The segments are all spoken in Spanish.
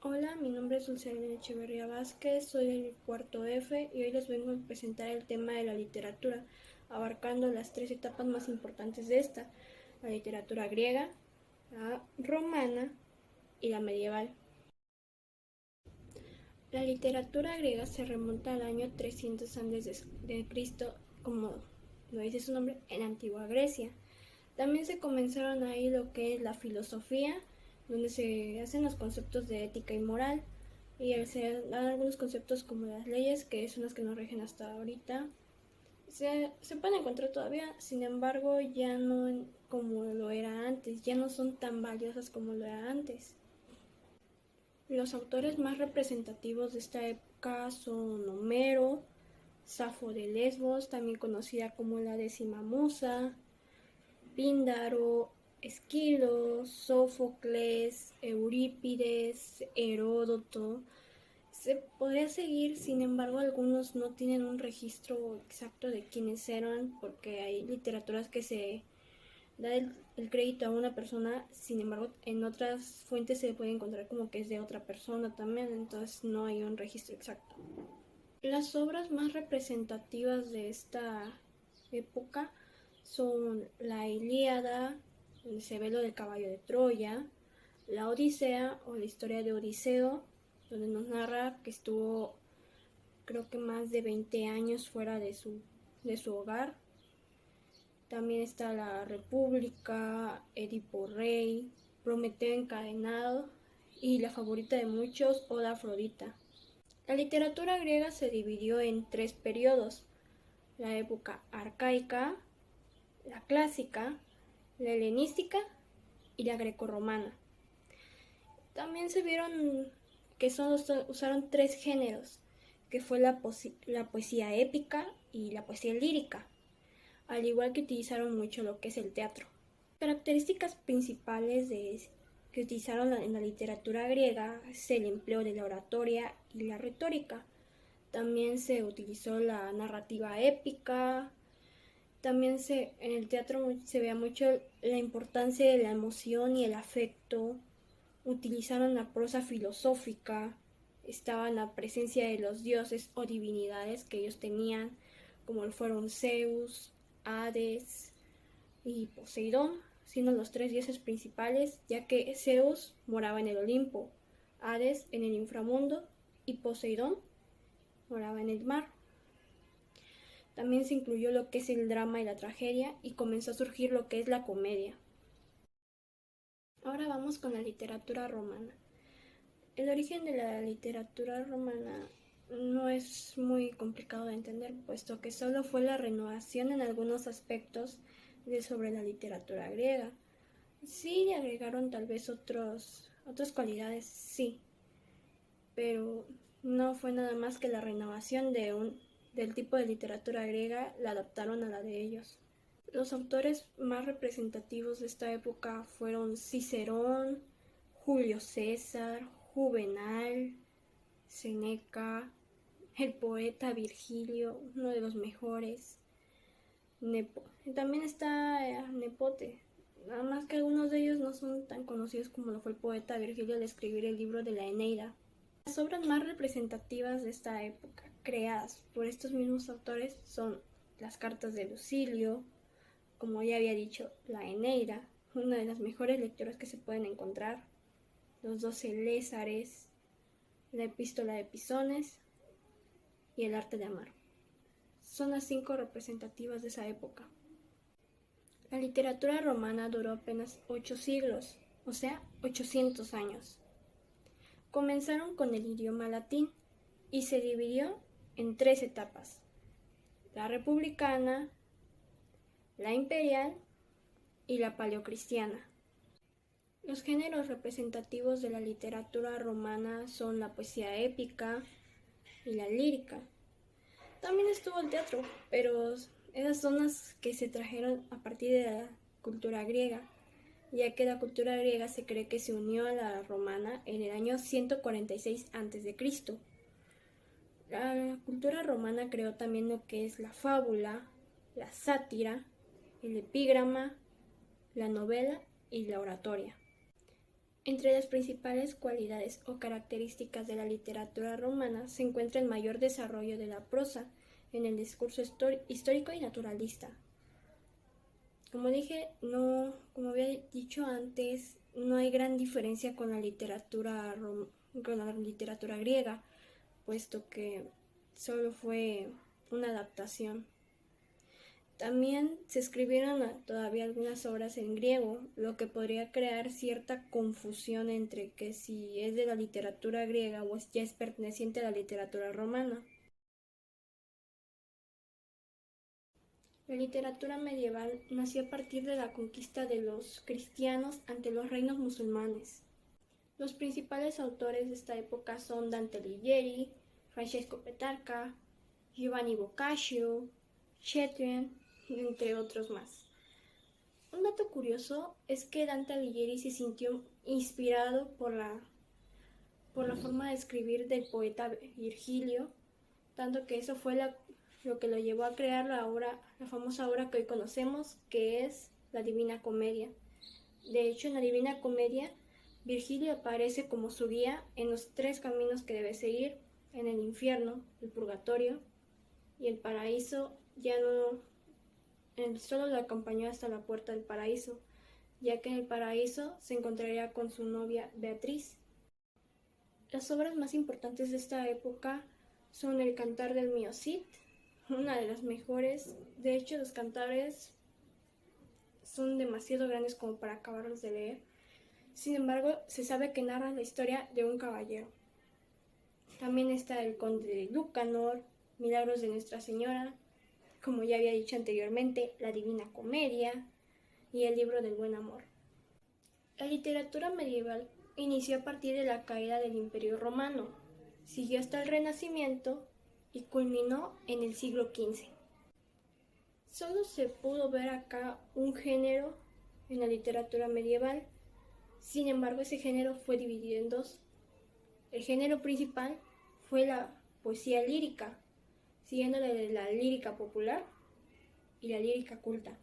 Hola, mi nombre es Dulce Echeverría Vázquez, soy del cuarto F y hoy les vengo a presentar el tema de la literatura, abarcando las tres etapas más importantes de esta: la literatura griega, la romana y la medieval. La literatura griega se remonta al año 300 a.C., como lo dice su nombre, en la antigua Grecia. También se comenzaron ahí lo que es la filosofía, donde se hacen los conceptos de ética y moral, y se dan algunos conceptos como las leyes, que son las que nos rigen hasta ahorita. Se pueden encontrar todavía, sin embargo, ya no como lo era antes, ya no son tan valiosas como lo era antes. Los autores más representativos de esta época son Homero, Safo de Lesbos, también conocida como la décima musa, Píndaro, Esquilo, Sófocles, Eurípides, Heródoto. Se podría seguir, sin embargo, algunos no tienen un registro exacto de quiénes eran, porque hay literaturas que se da el crédito a una persona, sin embargo, en otras fuentes se puede encontrar como que es de otra persona también, entonces no hay un registro exacto. Las obras más representativas de esta época son la Ilíada, donde se ve lo del caballo de Troya, la Odisea o la historia de Odiseo, donde nos narra que estuvo creo que más de 20 años fuera de su hogar. También está la República, Edipo Rey, Prometeo encadenado y la favorita de muchos, Oda Afrodita. La literatura griega se dividió en tres periodos: la época arcaica, la clásica, la helenística y la grecorromana. También se vieron que usaron tres géneros, que fue la poesía épica y la poesía lírica, al igual que utilizaron mucho lo que es el teatro. Características principales que utilizaron en la literatura griega es el empleo de la oratoria y la retórica. También se utilizó la narrativa épica. También en el teatro se veía mucho la importancia de la emoción y el afecto. Utilizaron la prosa filosófica. Estaba la presencia de los dioses o divinidades que ellos tenían, como fueron Zeus, Hades y Poseidón, siendo los tres dioses principales, ya que Zeus moraba en el Olimpo, Hades en el inframundo y Poseidón moraba en el mar. También se incluyó lo que es el drama y la tragedia y comenzó a surgir lo que es la comedia. Ahora vamos con la literatura romana. El origen de la literatura romana no es muy complicado de entender, puesto que solo fue la renovación en algunos aspectos sobre la literatura griega. Sí le agregaron tal vez otras cualidades, sí, pero no fue nada más que la renovación del tipo de literatura griega, la adaptaron a la de ellos. Los autores más representativos de esta época fueron Cicerón, Julio César, Juvenal, Seneca, el poeta Virgilio, uno de los mejores. También está Nepote, nada más que algunos de ellos no son tan conocidos como lo fue el poeta Virgilio al escribir el libro de la Eneida. Las obras más representativas de esta época, creadas por estos mismos autores, son las cartas de Lucilio, como ya había dicho, la Eneida, una de las mejores lecturas que se pueden encontrar, los 12 Lézares, la Epístola de Pisones y el Arte de Amar. Son las 5 representativas de esa época. La literatura romana duró apenas 8 siglos, o sea, 800 años. Comenzaron con el idioma latín y se dividió en tres etapas: la republicana, la imperial y la paleocristiana. Los géneros representativos de la literatura romana son la poesía épica y la lírica. También estuvo el teatro, pero esas son las que se trajeron a partir de la cultura griega, ya que la cultura griega se cree que se unió a la romana en el año 146 a.C. La cultura romana creó también lo que es la fábula, la sátira, el epígrama, la novela y la oratoria. Entre las principales cualidades o características de la literatura romana se encuentra el mayor desarrollo de la prosa en el discurso histórico y naturalista. Como dije, como había dicho antes, no hay gran diferencia con la literatura griega, puesto que solo fue una adaptación. También se escribieron todavía algunas obras en griego, lo que podría crear cierta confusión entre que si es de la literatura griega o ya es perteneciente a la literatura romana. La literatura medieval nació a partir de la conquista de los cristianos ante los reinos musulmanes. Los principales autores de esta época son Dante Alighieri, Francesco Petrarca, Giovanni Boccaccio, Chetien, entre otros más. Un dato curioso es que Dante Alighieri se sintió inspirado por la forma de escribir del poeta Virgilio, tanto que eso fue lo que lo llevó a crear la famosa obra que hoy conocemos, que es la Divina Comedia. De hecho, en la Divina Comedia, Virgilio aparece como su guía en los 3 caminos que debe seguir: en el infierno, el purgatorio y el paraíso. Él solo lo acompañó hasta la puerta del paraíso, ya que en el paraíso se encontraría con su novia Beatriz. Las obras más importantes de esta época son el Cantar del Mio Cid, una de las mejores. De hecho, los cantares son demasiado grandes como para acabarlos de leer. Sin embargo, se sabe que narra la historia de un caballero. También está el Conde de Lucanor, Milagros de Nuestra Señora, como ya había dicho anteriormente, la Divina Comedia y el Libro del Buen Amor. La literatura medieval inició a partir de la caída del Imperio Romano, siguió hasta el Renacimiento y culminó en el siglo XV. Solo se pudo ver acá un género en la literatura medieval. Sin embargo, ese género fue dividido en 2. El género principal fue la poesía lírica, siguiendo la lírica popular y la lírica culta.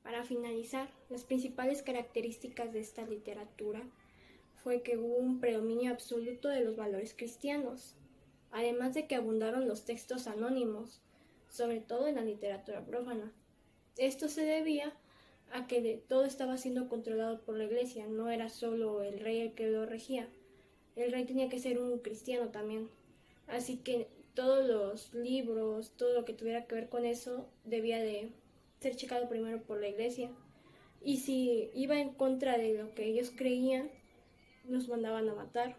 Para finalizar, las principales características de esta literatura fue que hubo un predominio absoluto de los valores cristianos, además de que abundaron los textos anónimos, sobre todo en la literatura profana. Esto se debía a que todo estaba siendo controlado por la iglesia, no era solo el rey el que lo regía, el rey tenía que ser un cristiano también. Así que todos los libros, todo lo que tuviera que ver con eso, debía de ser checado primero por la iglesia. Y si iba en contra de lo que ellos creían, los mandaban a matar.